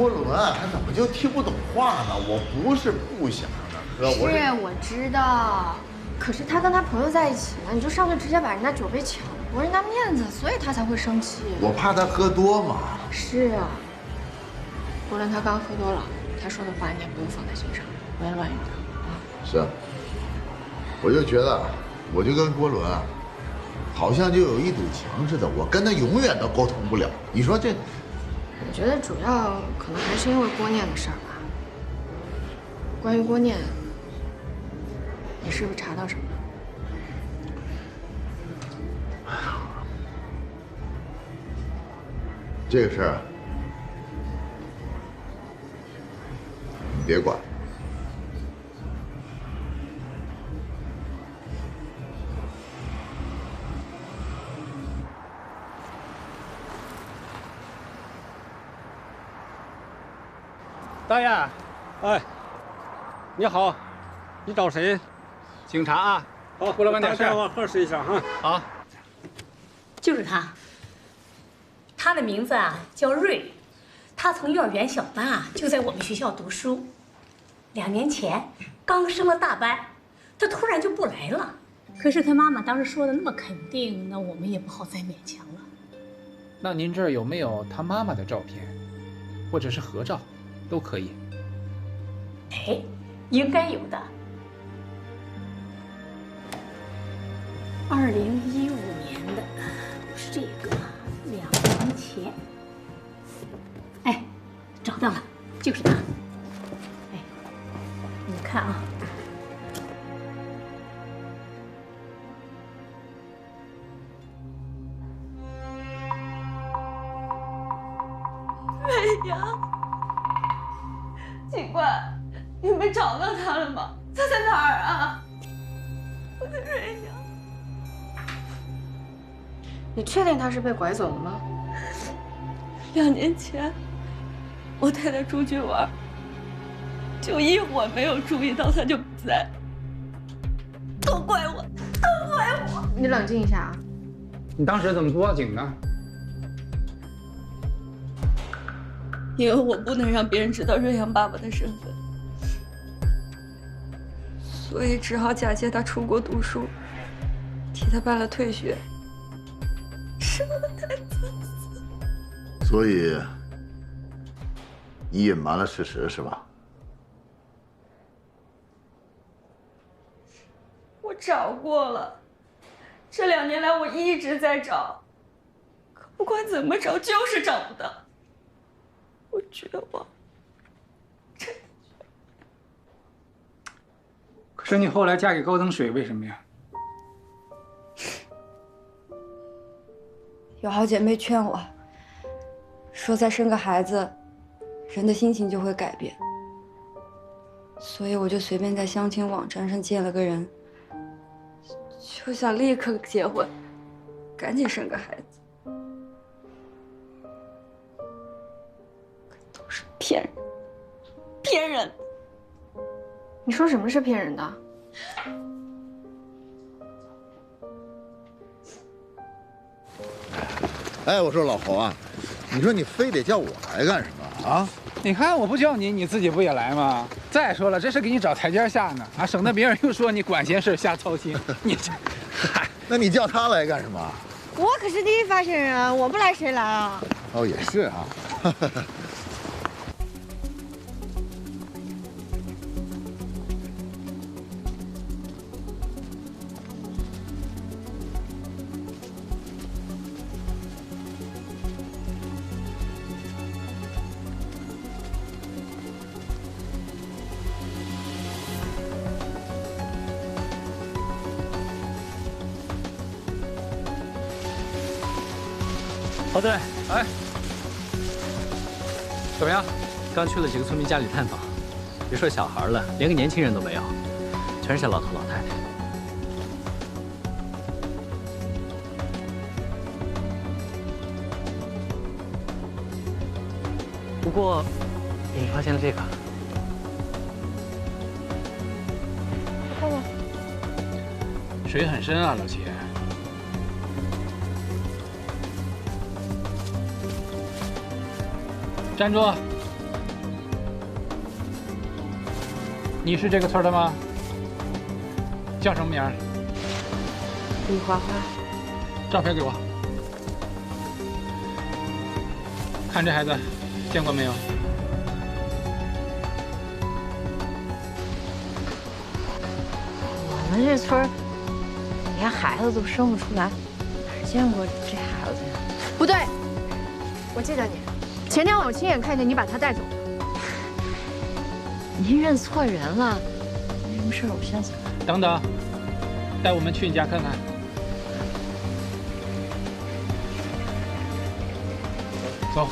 郭伦啊，他怎么就听不懂话呢？我不是不想让他喝，我知道，可是他跟他朋友在一起呢，你就上去直接把人家酒杯抢夺人家面子，所以他才会生气。我怕他喝多嘛。是啊，郭伦他刚喝多了，他说的话你也不用放在心上，不要乱用他啊。是啊，我就觉得，我就跟郭伦啊，好像就有一堵墙似的，我跟他永远都沟通不了。你说这？我觉得主要可能还是因为郭念的事儿吧。关于郭念，你是不是查到什么了？这个事儿，你别管。大爷，哎，你好，你找谁？警察啊。好，过来办点事。我核实一下哈。好。就是他。他的名字啊叫瑞，他从幼儿园小班啊就在我们学校读书。2年前刚升了大班，他突然就不来了。可是他妈妈当时说的那么肯定，那我们也不好再勉强了。那您这儿有没有他妈妈的照片，或者是合照？都可以。哎，应该有的。2015年的，不是这个，2年前。哎，找到了，就是他。哎，你看啊。瑞阳。警官，你们找到他了吗？他在哪儿啊？我的瑞阳。你确定他是被拐走了吗？2年前，我带他出去玩，就一会儿没有注意到他就不在。都怪我，都怪我！你冷静一下啊！你当时怎么不报警呢？因为我不能让别人知道瑞阳爸爸的身份，所以只好假借他出国读书，替他办了退学。是我太自私。所以你隐瞒了事实是吧？我找过了，这2年来我一直在找，可不管怎么找就是找不到。我绝望，真的绝望。可是你后来嫁给高登水，为什么呀？有好姐妹劝我，说再生个孩子，人的心情就会改变。所以我就随便在相亲网站上见了个人，就想立刻结婚，赶紧生个孩子。是骗人，骗人！你说什么是骗人的？哎，我说老侯啊，你说你非得叫我来干什么啊？你看我不叫你，你自己不也来吗？再说了，这是给你找台阶下呢，啊，省得别人又说你管闲事瞎操心。你这，嗨，那你叫他来干什么？我可是第一发现人啊，我不来谁来啊？哦，也是啊。侯队，哎，怎么样？刚去了几个村民家里探访，别说小孩了，连个年轻人都没有，全是老头老太太。不过，你发现了这个？看看，水很深啊，老齐。站住！你是这个村的吗？叫什么名儿？李花花。照片给我。看这孩子，见过没有？我们这村连孩子都生不出来，哪见过这孩子呀？不对，我记得你，前天我亲眼看见你把他带走。您认错人了，没什么事，我先走。等等，带我们去你家看看。走。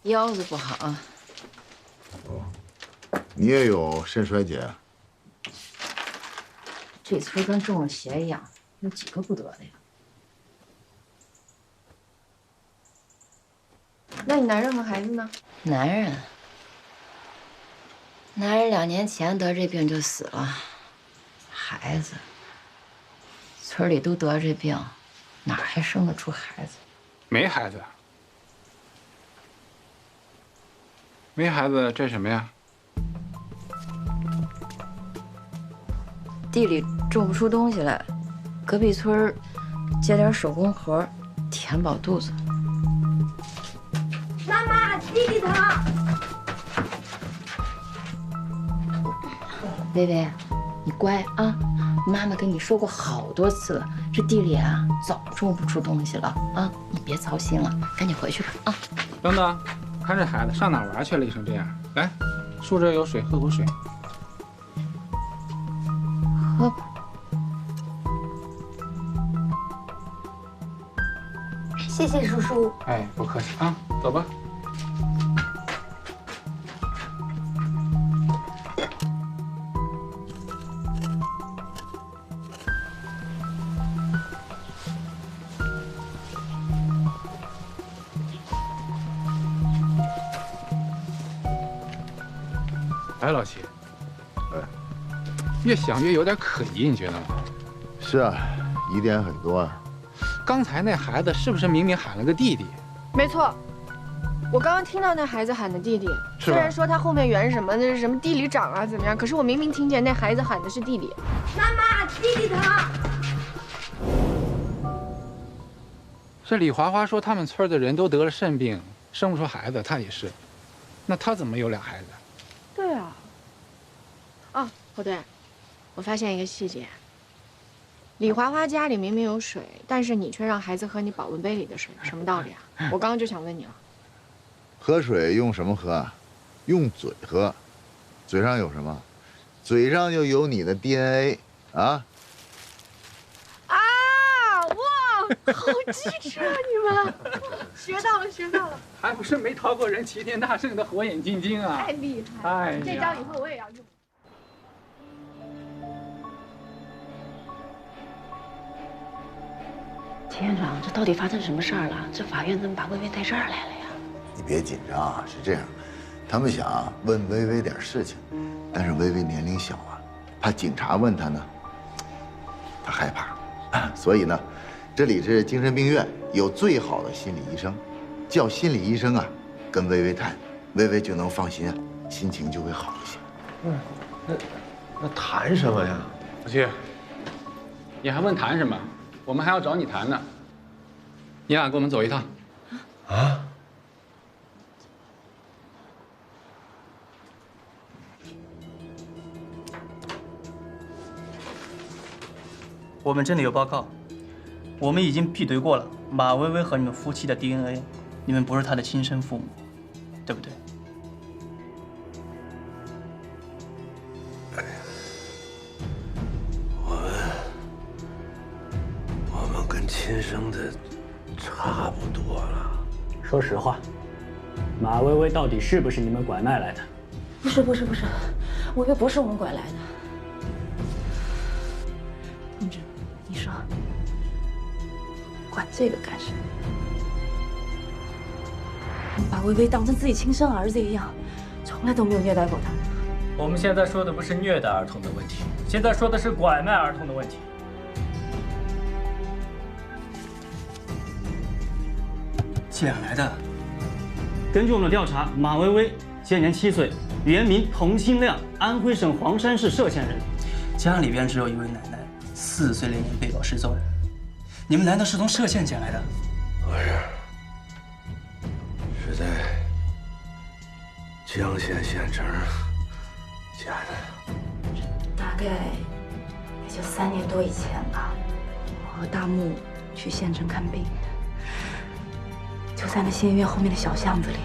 腰子不好啊。你也有肾衰竭啊？这村跟中了邪一样，有几个不得的呀？那你男人和孩子呢？男人2年前得这病就死了，孩子，村里都得这病，哪还生得出孩子？没孩子。没孩子，这什么呀？地里种不出东西来，隔壁村接点手工活，填饱肚子。妈妈，弟弟疼。薇薇，你乖啊！妈妈跟你说过好多次了，这地里啊早种不出东西了啊！你别操心了，赶紧回去吧啊！等等，看这孩子上哪玩去了？一成这样，来，树这有水，喝口水。喝吧。谢谢叔叔。哎，不客气啊，走吧。哎，老齐，越想越有点可疑，你觉得吗？是啊，疑点很多啊。刚才那孩子是不是明明喊了个弟弟？没错，我刚刚听到那孩子喊的弟弟，虽然说他后面圆什么那是什么地里长啊怎么样，可是我明明听见那孩子喊的是弟弟。妈妈，弟弟疼。这李华华说他们村的人都得了肾病，生不出孩子，他也是。那他怎么有俩孩子？对啊。哦，不对，我发现一个细节。李华华家里明明有水，但是你却让孩子喝你保温杯里的水，什么道理啊？我刚刚就想问你了。喝水用什么喝啊？用嘴喝。嘴上有什么？嘴上就有你的 DNA 啊！啊！哇，好机智啊你们！学到了，学到了。还不是没逃过人齐天大圣的火眼金睛啊！太厉害了！哎呀，这招以后我也要用。田院长，这到底发生什么事儿了？这法院怎么把薇薇带这儿来了呀？你别紧张啊，是这样，他们想问薇薇点事情，但是薇薇年龄小啊，怕警察问她呢，她害怕，所以呢，这里是精神病院，有最好的心理医生，叫心理医生啊，跟薇薇谈，薇薇就能放心啊，心情就会好一些。那谈什么呀？老七，你还问谈什么？我们还要找你谈呢。你俩跟我们走一趟。啊？我们这里有报告，我们已经比对过了马薇薇和你们夫妻的 DNA， 你们不是她的亲生父母，对不对？我们跟亲生的差不多了。说实话，马薇薇到底是不是你们拐卖来的？不是，薇薇不是我们拐来的。同志，你说，管这个干什么？把薇薇当成自己亲生儿子一样，从来都没有虐待过她。我们现在说的不是虐待儿童的问题，现在说的是拐卖儿童的问题。捡来的。根据我们的调查，马薇薇现年7岁，原名童新亮，安徽省黄山市歙县人，家里边只有一位奶奶，4岁那年被告失踪。你们难道是从歙县捡来的？不是，是在江县县城捡的。大概也就3年多以前吧，我和大木去县城看病，就在那县医院后面的小巷子里，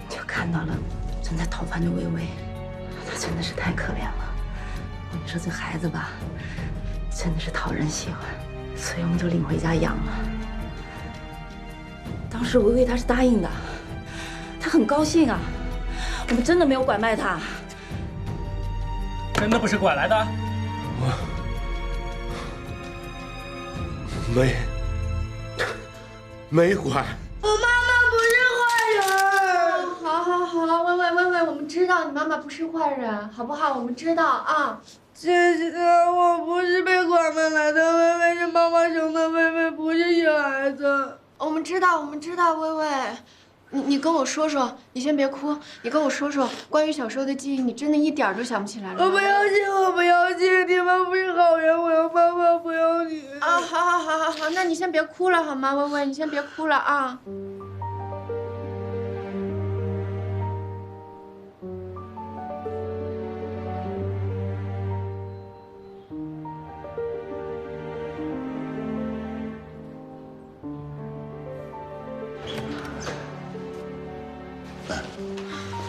就看到了正在讨饭的薇薇，她真的是太可怜了。你说这孩子吧，真的是讨人喜欢，所以我们就领回家养了。当时薇薇她是答应的，她很高兴啊，我们真的没有拐卖她。真的不是拐来的？没拐。我妈妈不是坏人。好，薇，我们知道你妈妈不是坏人，好不好？我们知道啊。姐姐，我不是被拐卖来的，薇薇是妈妈生的，薇薇不是野孩子。我们知道，薇薇。你跟我说说，你先别哭，你跟我说说关于小时候的记忆，你真的一点都想不起来了吗？我不要信，你们不是好人，我要妈妈，不要你。啊，好，那你先别哭了好吗，薇薇，你先别哭了啊。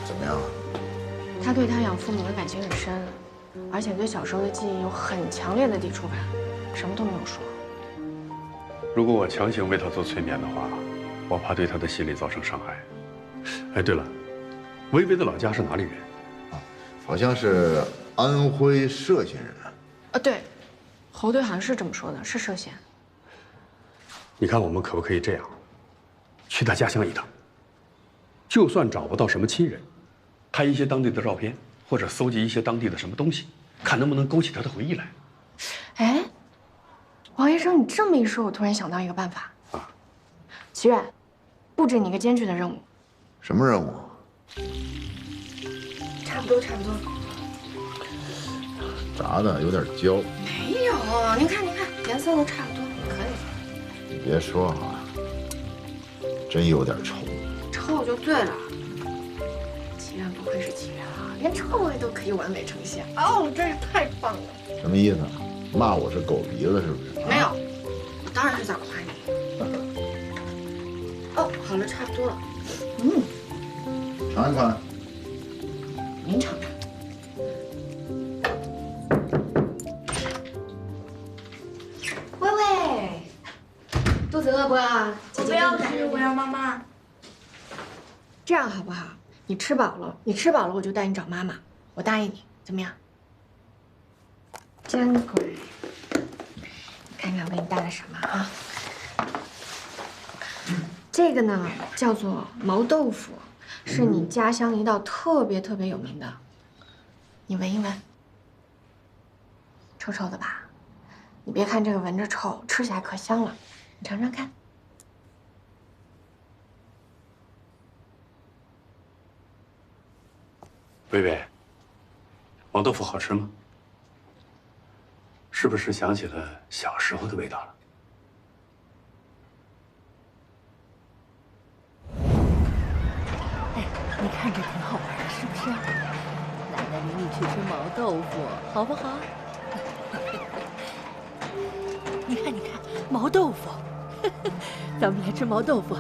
怎么样？他对他养父母的感情很深，而且对小时候的记忆有很强烈的抵触感，什么都没有说。如果我强行为他做催眠的话，我怕对他的心理造成伤害。哎，对了，薇薇的老家是哪里人？好像是安徽歙县人。对，侯队好像是这么说的，是歙县。你看我们可不可以这样，去他家乡一趟？就算找不到什么亲人，拍一些当地的照片，或者搜集一些当地的什么东西，看能不能勾起他的回忆来。哎，王医生，你这么一说，我突然想到一个办法啊。齐远，布置你一个艰巨的任务。什么任务？差不多。炸的有点焦。没有，您看，颜色都差不多，可以。你别说啊，真有点臭。臭就对了。齐远不愧是齐远啊，连臭味都可以完美呈现。哦，真是太棒了。什么意思？骂我是狗鼻子是不是？没有，我当然是在夸你。哦，好了，差不多了。尝一尝。您尝尝。薇薇，肚子饿不饿？我不要吃，我要妈妈。这样好不好？你吃饱了，我就带你找妈妈，我答应你，怎么样？真乖。看看我给你带了什么啊？这个呢叫做毛豆腐，是你家乡一道特别有名的。你闻一闻，臭臭的吧？你别看这个闻着臭，吃起来可香了，你尝尝看。薇薇，毛豆腐好吃吗？是不是想起了小时候的味道了？哎，你看着挺好玩的，是不是？奶奶领你去吃毛豆腐，好不好？你看，毛豆腐，咱们来吃毛豆腐。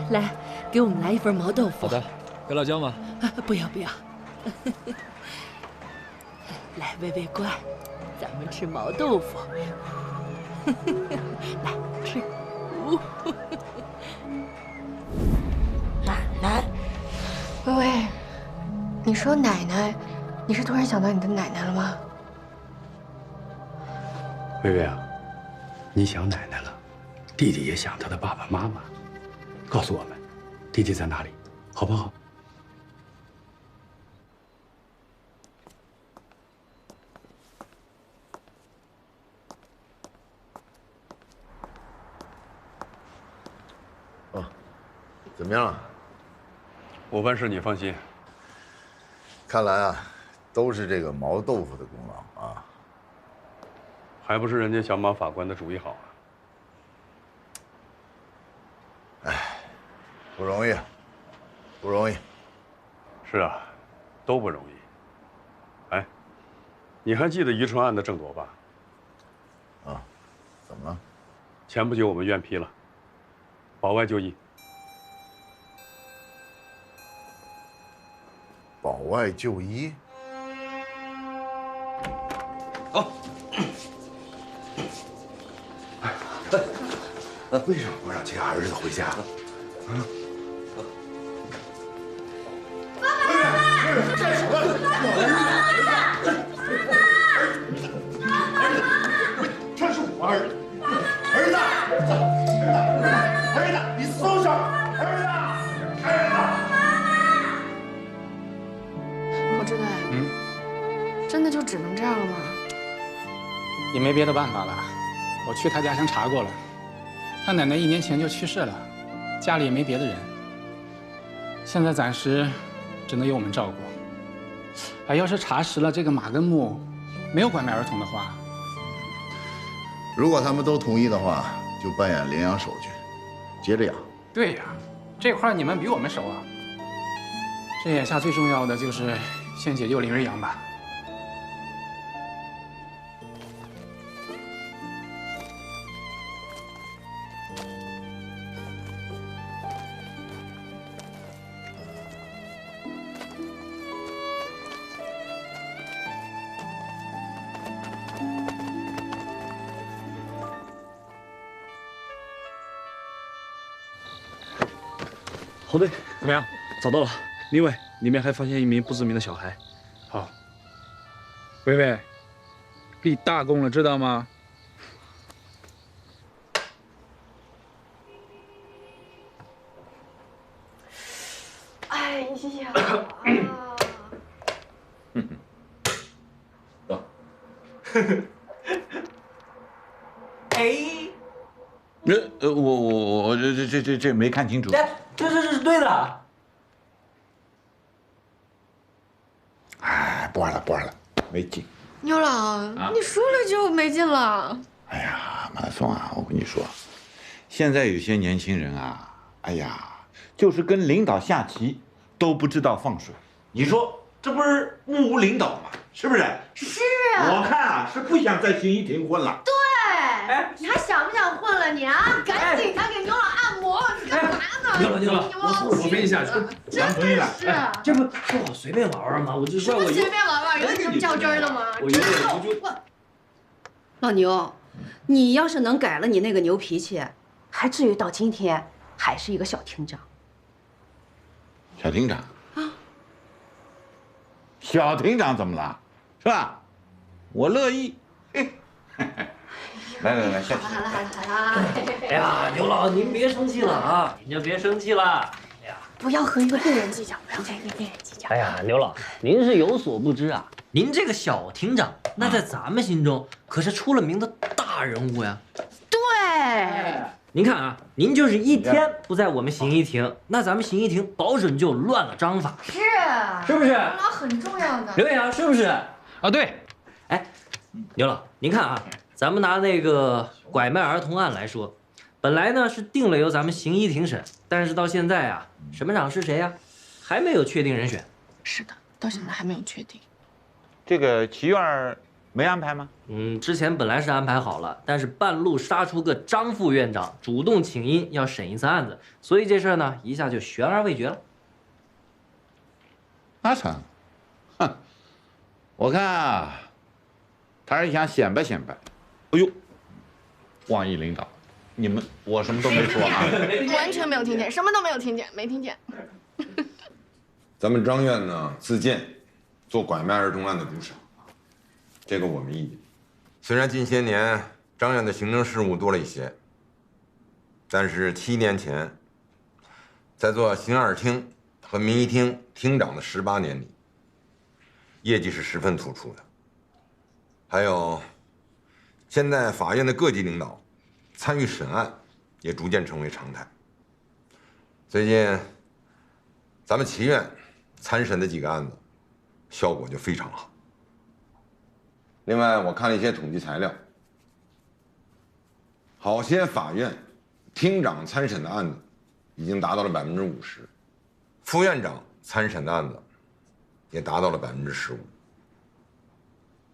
来，给我们来一份毛豆腐。好的，有辣椒吗？不要。来，薇薇乖，咱们吃毛豆腐。来吃。奶奶，薇薇，你说奶奶，你是突然想到你的奶奶了吗？薇薇啊，你想奶奶了，弟弟也想他的爸爸妈妈。告诉我们，弟弟在哪里，好不好？怎么样了？我办事你放心。看来啊，都是这个毛豆腐的功劳啊。还不是人家小马法官的主意好啊！哎，不容易，不容易。是啊，都不容易。哎，你还记得渔船案的郑铎吧？啊，怎么了？前不久我们院批了，保外就医。保外就医？好。为什么不让这个儿子回家？这是我儿子，儿子，儿子，你松手，儿子，侯支队，真的就只能这样了吗？也没别的办法了。我去他家乡查过了，他奶奶1年前就去世了，家里也没别的人，现在暂时只能由我们照顾。哎，要是查实了这个马根木没有拐卖儿童的话，如果他们都同意的话，就办理领养手续，接着养。对呀，这块你们比我们熟啊。这眼下最重要的就是先解救林瑞阳吧。侯队，怎么样？找到了。另外，里面还发现一名不知名的小孩。好，薇薇，立大功了，知道吗？哎呀，走。哎，我这没看清楚。这是对的。哎，不玩了，不玩了，没劲。牛郎，你输了就没劲了。哎呀，马松啊，我跟你说，现在有些年轻人啊，哎呀，就是跟领导下棋都不知道放水。你说这不是目无领导吗？是不是？是。我看啊，是不想在新一亭混了。对。哎，你还想不想混了你啊？赶紧的给牛老按摩，你干嘛呢？牛老，我陪你下去。真的是。这不说好随便玩玩吗？我就说我随便玩玩，有你这么较真的吗？老牛，你要是能改了你那个牛脾气，还至于到今天还是一个小厅长？小厅长啊？小厅长怎么了？是吧？我乐意。来，下去。好了。哎呀，牛老，您别生气了啊，您就别生气了。哎呀，不要和一个病人计较，不要跟一个病人计较。哎呀，牛老，您是有所不知啊，您这个小厅长，那在咱们心中可是出了名的大人物呀。对。您看啊，您就是一天不在我们刑一庭，那咱们刑一庭保准就乱了章法。是不是？牛老很重要的。刘洋是不是？啊，对。哎，牛老，您看啊。咱们拿那个拐卖儿童案来说，本来呢是定了由咱们刑一庭审，但是到现在啊，审判长是谁呀？还没有确定人选。是的，到现在还没有确定。这个棋院没安排吗？之前本来是安排好了，但是半路杀出个张副院长，主动请缨要审一次案子，所以这事儿呢一下就悬而未决了。那成，哼，我看啊，他是想显摆显摆。哎呦，王毅领导，我什么都没说啊，完全没有听见，什么都没有听见，没听见。咱们张院呢自荐做拐卖儿童案的主审，这个我没意见。虽然近些年张院的行政事务多了一些，但是7年前在做刑二厅和民一厅厅长的18年里，业绩是十分突出的。还有，现在法院的各级领导参与审案，也逐渐成为常态。最近，咱们棋院参审的几个案子，效果就非常好。另外，我看了一些统计材料，好些法院厅长参审的案子已经达到了50%，副院长参审的案子也达到了15%。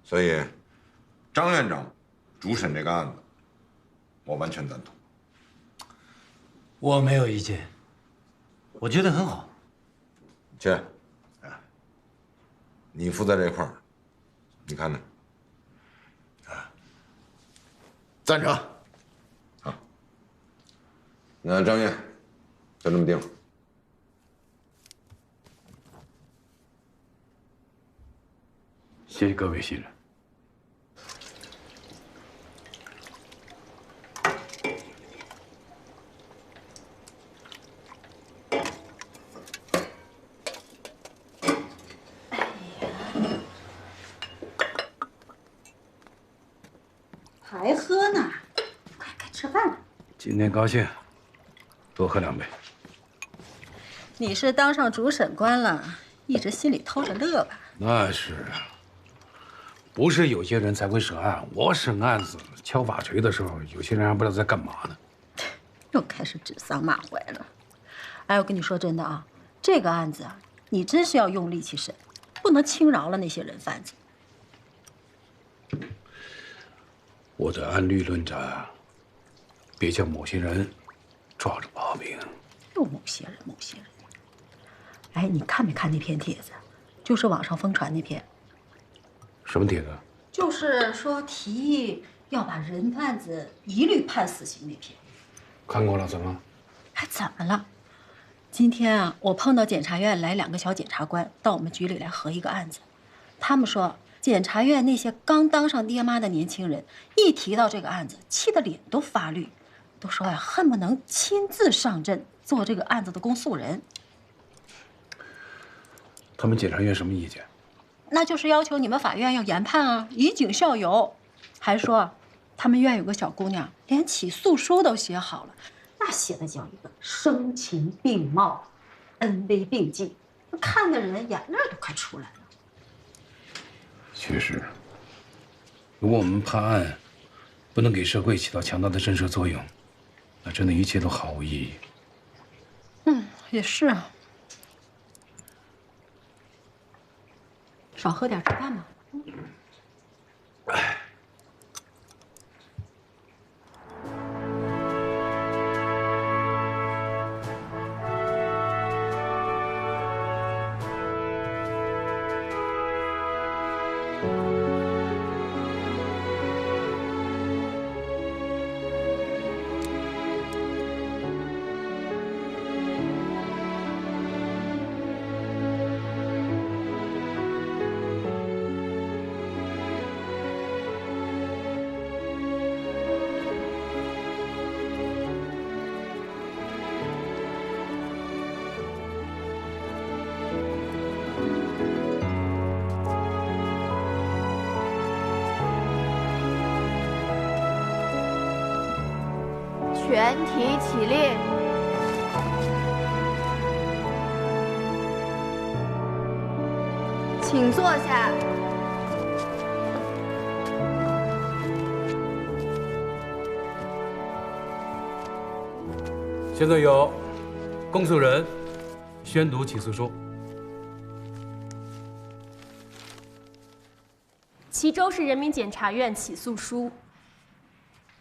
所以，张院长主审这个案子，我完全赞同。我没有意见，我觉得很好。去，你负责这块儿，你看呢？赞成。好，那张院就这么定了。谢谢各位新人。还喝呢？快吃饭了。今天高兴，多喝2杯。你是当上主审官了，一直心里偷着乐吧？那是啊，不是有些人才会审案，我审案子敲法锤的时候，有些人还不知道在干嘛呢。又开始指桑骂槐了。哎，我跟你说真的啊，这个案子啊，你真是要用力气审，不能轻饶了那些人贩子。我的按律论斩，别叫某些人抓着把柄。又某些人。哎，你看没看那篇帖子？就是网上疯传那篇。什么帖子？就是说提议要把人贩子一律判死刑那篇。看过了，怎么？还怎么了？今天啊，我碰到检察院来2个小检察官到我们局里来核一个案子，他们说检察院那些刚当上爹妈的年轻人，一提到这个案子，气得脸都发绿，都说呀，恨不能亲自上阵做这个案子的公诉人。他们检察院什么意见？那就是要求你们法院要严判啊，以儆效尤，还说他们院有个小姑娘连起诉书都写好了，那写的叫一个声情并茂，恩威并济，看的人眼泪都快出来了。确实，如果我们判案不能给社会起到强大的震慑作用，那真的一切都毫无意义。也是啊。少喝点，吃饭吧。全体起立。请坐下。现在由公诉人宣读起诉书。齐州市人民检察院起诉书。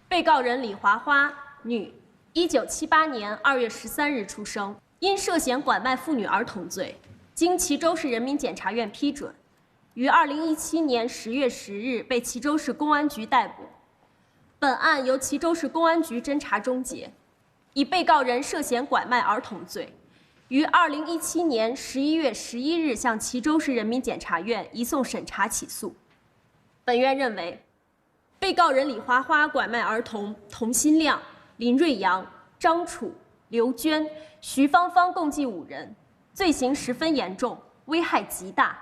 被告人李华花，女，1978年2月13日出生，因涉嫌拐卖妇女儿童罪，经齐州市人民检察院批准，于2017年10月10日被齐州市公安局逮捕。本案由齐州市公安局侦查终结，以被告人涉嫌拐卖儿童罪，于2017年11月11日向齐州市人民检察院移送审查起诉。本院认为，被告人李华花拐卖儿童童新亮、林瑞阳、张楚、刘娟、徐芳芳共计5人，罪行十分严重，危害极大，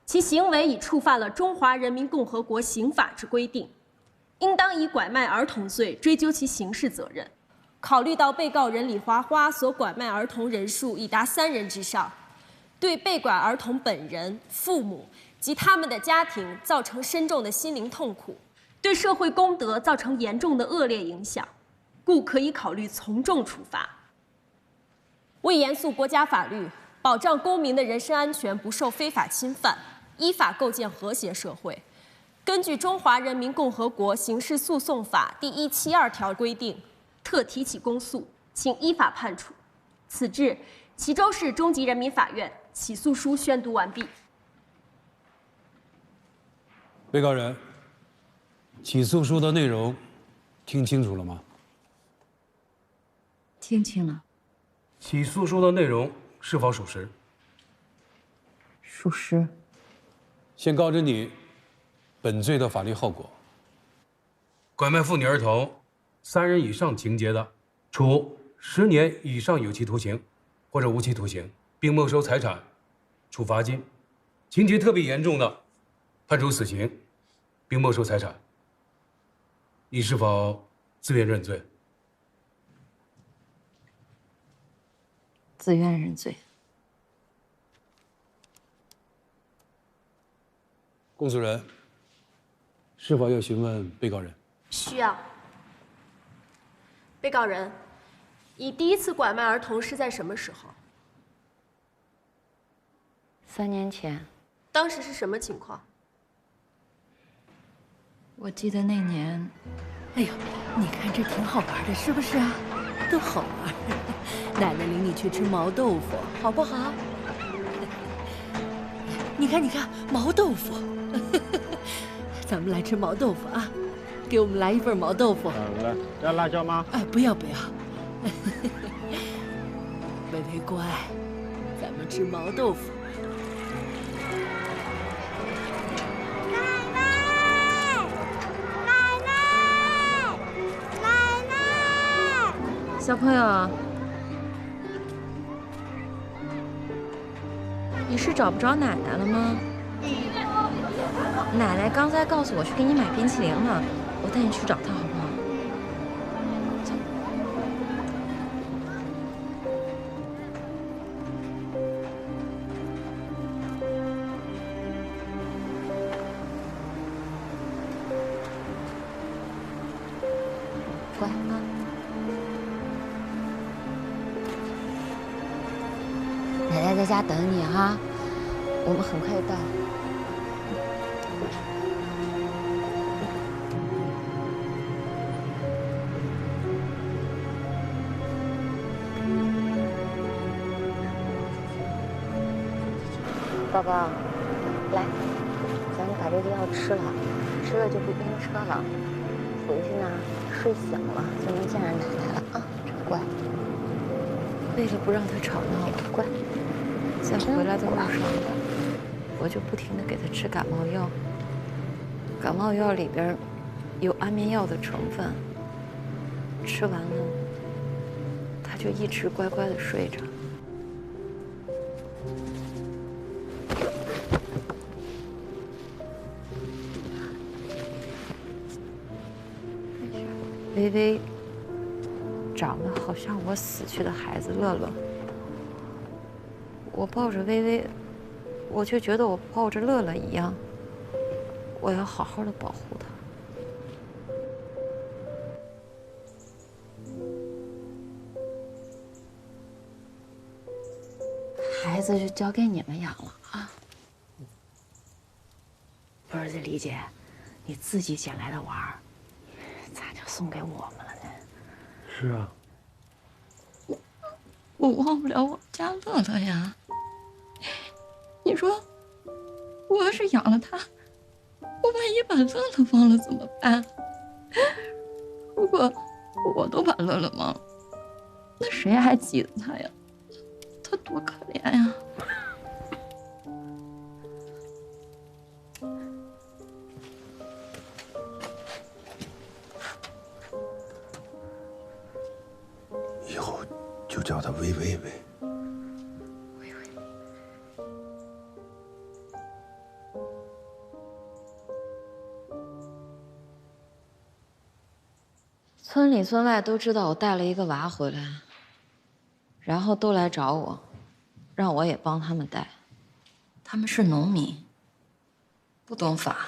其行为已触犯了中华人民共和国刑法之规定，应当以拐卖儿童罪追究其刑事责任。考虑到被告人李华花所拐卖儿童人数已达3人之上，对被拐儿童本人、父母及他们的家庭造成深重的心灵痛苦，对社会公德造成严重的恶劣影响，故可以考虑从重处罚。为严肃国家法律，保障公民的人身安全不受非法侵犯，依法构建和谐社会，根据《中华人民共和国刑事诉讼法》第172条规定，特提起公诉，请依法判处。此致齐州市中级人民法院起诉书宣读完毕。被告人，起诉书的内容听清楚了吗？听清了。起诉书的内容是否属实？属实。先告知你本罪的法律后果：拐卖妇女儿童3人以上情节的，处10年以上有期徒刑或者无期徒刑，并没收财产，处罚金；情节特别严重的，判处死刑，并没收财产。你是否自愿认罪？自愿认罪。公诉人是否要询问被告人？需要。被告人，你第一次拐卖儿童是在什么时候？3年前。当时是什么情况？我记得那年，哎呦，你看这挺好玩的，是不是啊？多好玩！奶奶领你去吃毛豆腐，好不好？你看，你看毛豆腐，咱们来吃毛豆腐啊！给我们来1份毛豆腐。来，要辣椒吗？哎，不要不要。微微乖，咱们吃毛豆腐。小朋友，你是找不着奶奶了吗？奶奶刚才告诉我去给你买冰淇淋了，我带你去找她好不好？走。乖啊。奶奶在家等你哈，我们很快就到。宝宝，来，咱们把这个药吃了，吃了就不晕车了。回去呢，睡醒了就能见着奶奶了啊，真乖。为了不让他吵闹了，乖。在回来的路上，我就不停地给他吃感冒药。感冒药里边有安眠药的成分，吃完了，他就一直乖乖地睡着。微微长得好像我死去的孩子乐乐。我抱着微微，我就觉得我抱着乐乐一样，我要好好的保护她。孩子就交给你们养了啊。不是李姐，你自己捡来的娃儿，咋就送给我们了呢？是啊。我忘不了我们家乐乐呀。你说，我要是养了他，我万一把乐乐忘了怎么办？如果我都把乐乐忘了，那谁还记得他呀？他多可怜呀！以后村里村外都知道我带了一个娃回来，然后都来找我，让我也帮他们带。他们是农民，不懂法，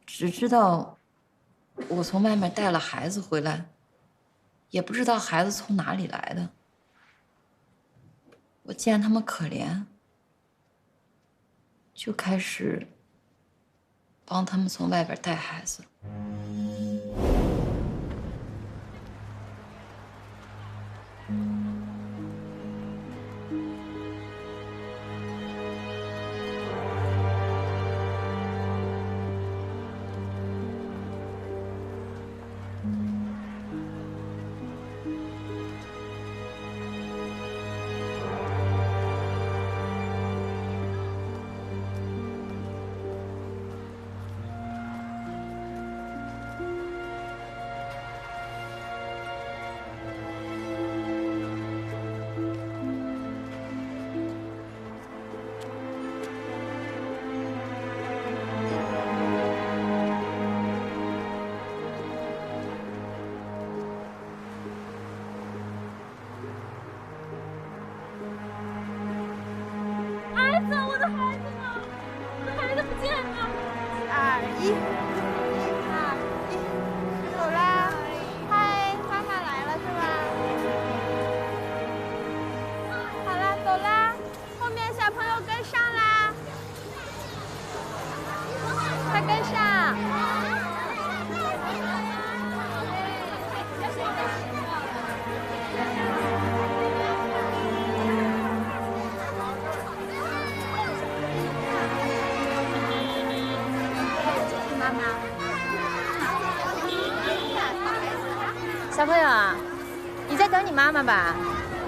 只知道我从外面带了孩子回来，也不知道孩子从哪里来的。我见他们可怜，就开始帮他们从外边带孩子。小朋友啊，你在等你妈妈吧？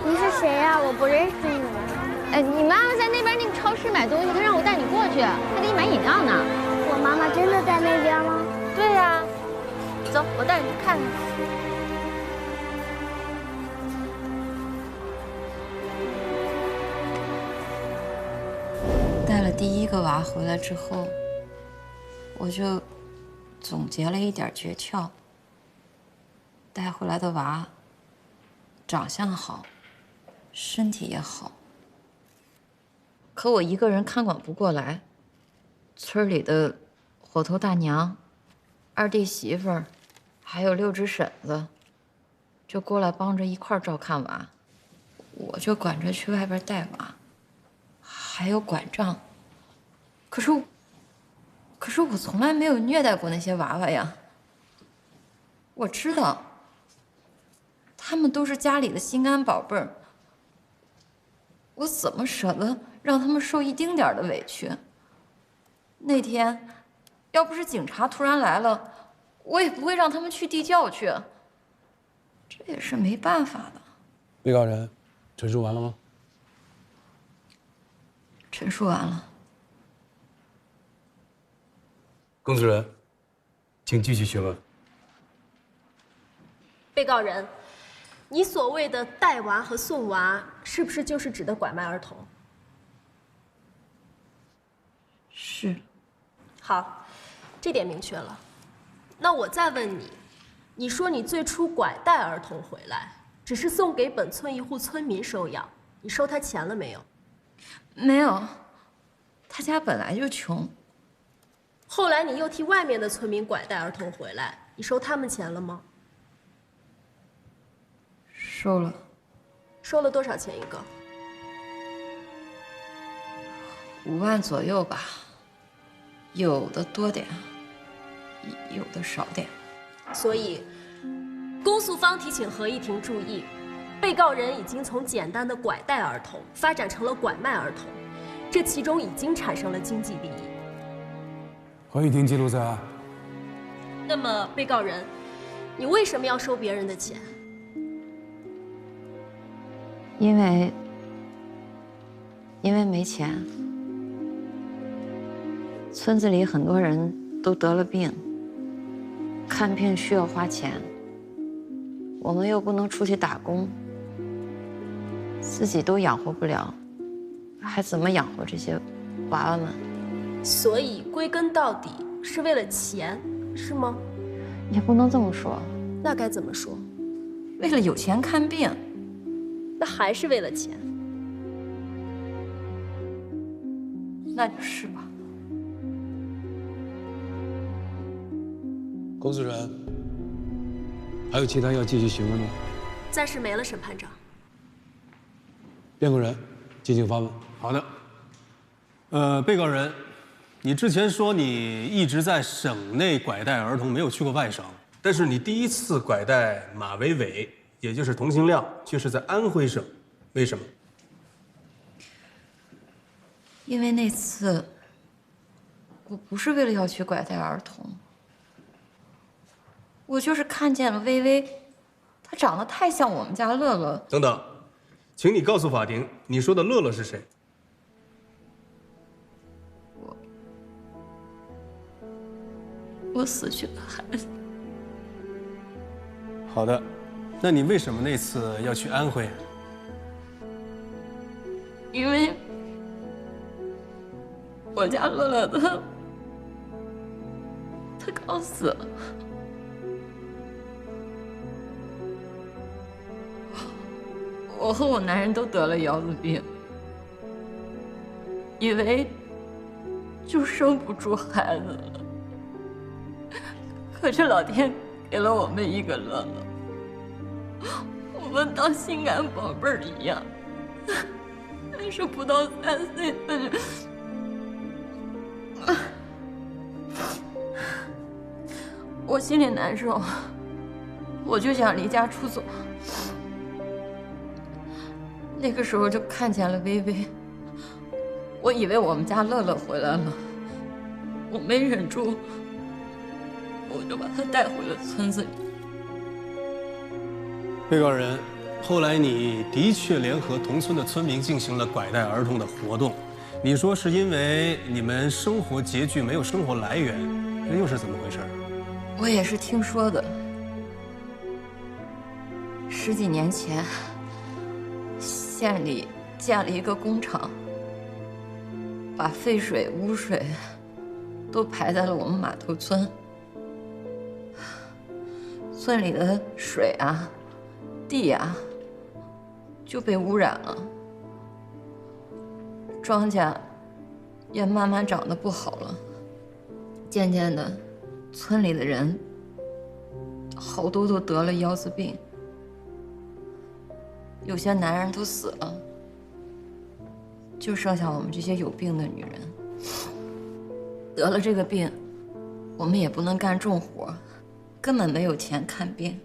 你是谁呀？我不认识你。哎，你妈妈在那边那个超市买东西，她让我带你过去，她给你买饮料呢。我妈妈真的在那边吗？对呀。走，我带你去看看。带了第一个娃回来之后，我就总结了一点诀窍。带回来的娃长相好，身体也好。可我一个人看管不过来，村里的伙头大娘、二弟媳妇儿，还有6只婶子，就过来帮着一块儿照看娃。我就管着去外边带娃，还有管账。可是我从来没有虐待过那些娃娃呀。我知道。他们都是家里的心肝宝贝儿，我怎么舍得让他们受一丁点儿的委屈？那天，要不是警察突然来了，我也不会让他们去地窖去。这也是没办法的。被告人，陈述完了吗？陈述完了。公诉人，请继续询问。被告人。你所谓的带娃和送娃，是不是就是指的拐卖儿童？是。好，这点明确了。那我再问你，你说你最初拐带儿童回来，只是送给本村一户村民收养，你收他钱了没有？没有，他家本来就穷。后来你又替外面的村民拐带儿童回来，你收他们钱了吗？收了。收了多少钱一个？5万左右吧，有的多点，有的少点。所以，公诉方提醒合议庭注意，被告人已经从简单的拐带儿童发展成了拐卖儿童，这其中已经产生了经济利益。合议庭记录在案。那么，被告人，你为什么要收别人的钱？因为没钱，村子里很多人都得了病，看病需要花钱，我们又不能出去打工，自己都养活不了，还怎么养活这些娃娃们？所以归根到底是为了钱，是吗？也不能这么说。那该怎么说？为了有钱看病，那还是为了钱。那就是吧。公诉人，还有其他要继续询问吗？暂时没了，审判长。辩护人，进行发问。好的。被告人，你之前说你一直在省内拐带儿童，没有去过外省。但是你第一次拐带马维伟，也就是童新亮，却是在安徽省，为什么？因为那次我不是为了要去拐带儿童，我就是看见了微微，她长得太像我们家乐乐。等等，请你告诉法庭，你说的乐乐是谁？我死去的孩子。好的，那你为什么那次要去安徽？因为我家乐乐他刚死了，我和我男人都得了腰子病，以为就生不出孩子了，可是老天给了我们一个乐乐。我们当心肝宝贝儿一样，但是不到3岁他就……我心里难受，我就想离家出走。那个时候就看见了微微，我以为我们家乐乐回来了，我没忍住，我就把他带回了村子里。被告人，后来你的确联合同村的村民进行了拐带儿童的活动，你说是因为你们生活拮据，没有生活来源，这又是怎么回事？我也是听说的。10几年前，县里建了一个工厂，把废水、污水都排在了我们码头村。村里的水啊、地啊就被污染了，庄稼也慢慢长得不好了。渐渐的，村里的人好多都得了腰子病，有些男人都死了，就剩下我们这些有病的女人。得了这个病，我们也不能干重活，根本没有钱看病。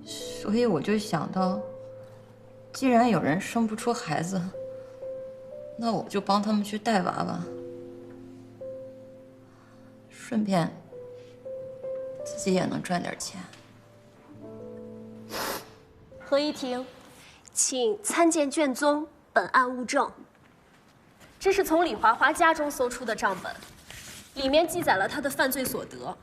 所以我就想到，既然有人生不出孩子，那我就帮他们去带娃娃，顺便自己也能赚点钱。合议庭，请参见卷宗，本案物证。这是从李华华家中搜出的账本，里面记载了他的犯罪所得。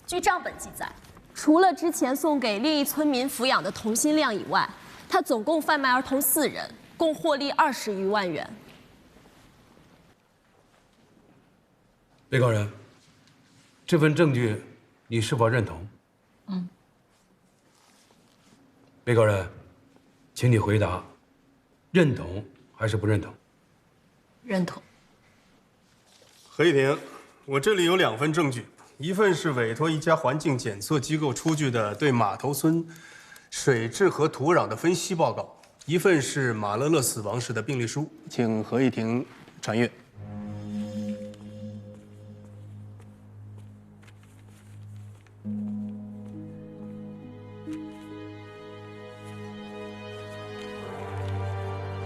据账本记载，除了之前送给另一村民抚养的童新亮以外，他总共贩卖儿童4人，共获利20余万元。被告人，这份证据你是否认同？嗯。被告人，请你回答，认同还是不认同？认同。合议庭，我这里有2份证据，一份是委托一家环境检测机构出具的对码头村水质和土壤的分析报告，一份是马乐乐死亡时的病历书，请合议庭传阅。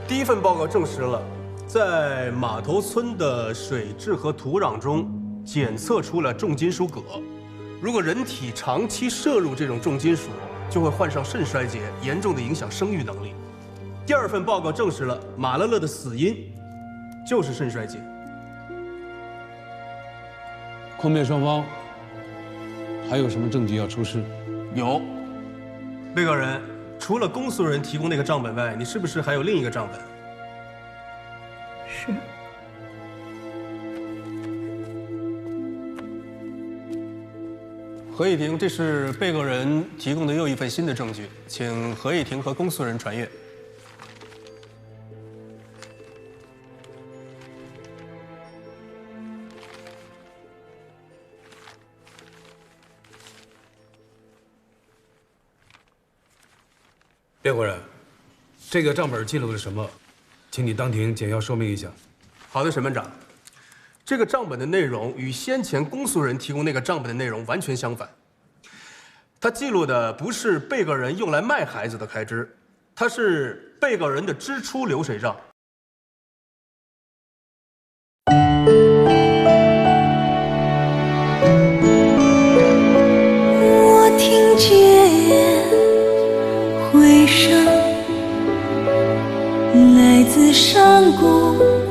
第一份报告证实了，在码头村的水质和土壤中检测出了重金属铬。如果人体长期摄入这种重金属，就会患上肾衰竭，严重的影响生育能力。第2份报告证实了马乐乐的死因就是肾衰竭。控辩双方还有什么证据要出示？有。被告人，除了公诉人提供那个账本外，你是不是还有另一个账本？是。合议庭，这是被告人提供的又一份新的证据，请合议庭和公诉人传阅。辩护人，这个账本记录了什么？请你当庭简要说明一下。好的，审判长。这个账本的内容与先前公诉人提供那个账本的内容完全相反。它记录的不是被告人用来卖孩子的开支，它是被告人的支出流水账。我听见回声来自山谷。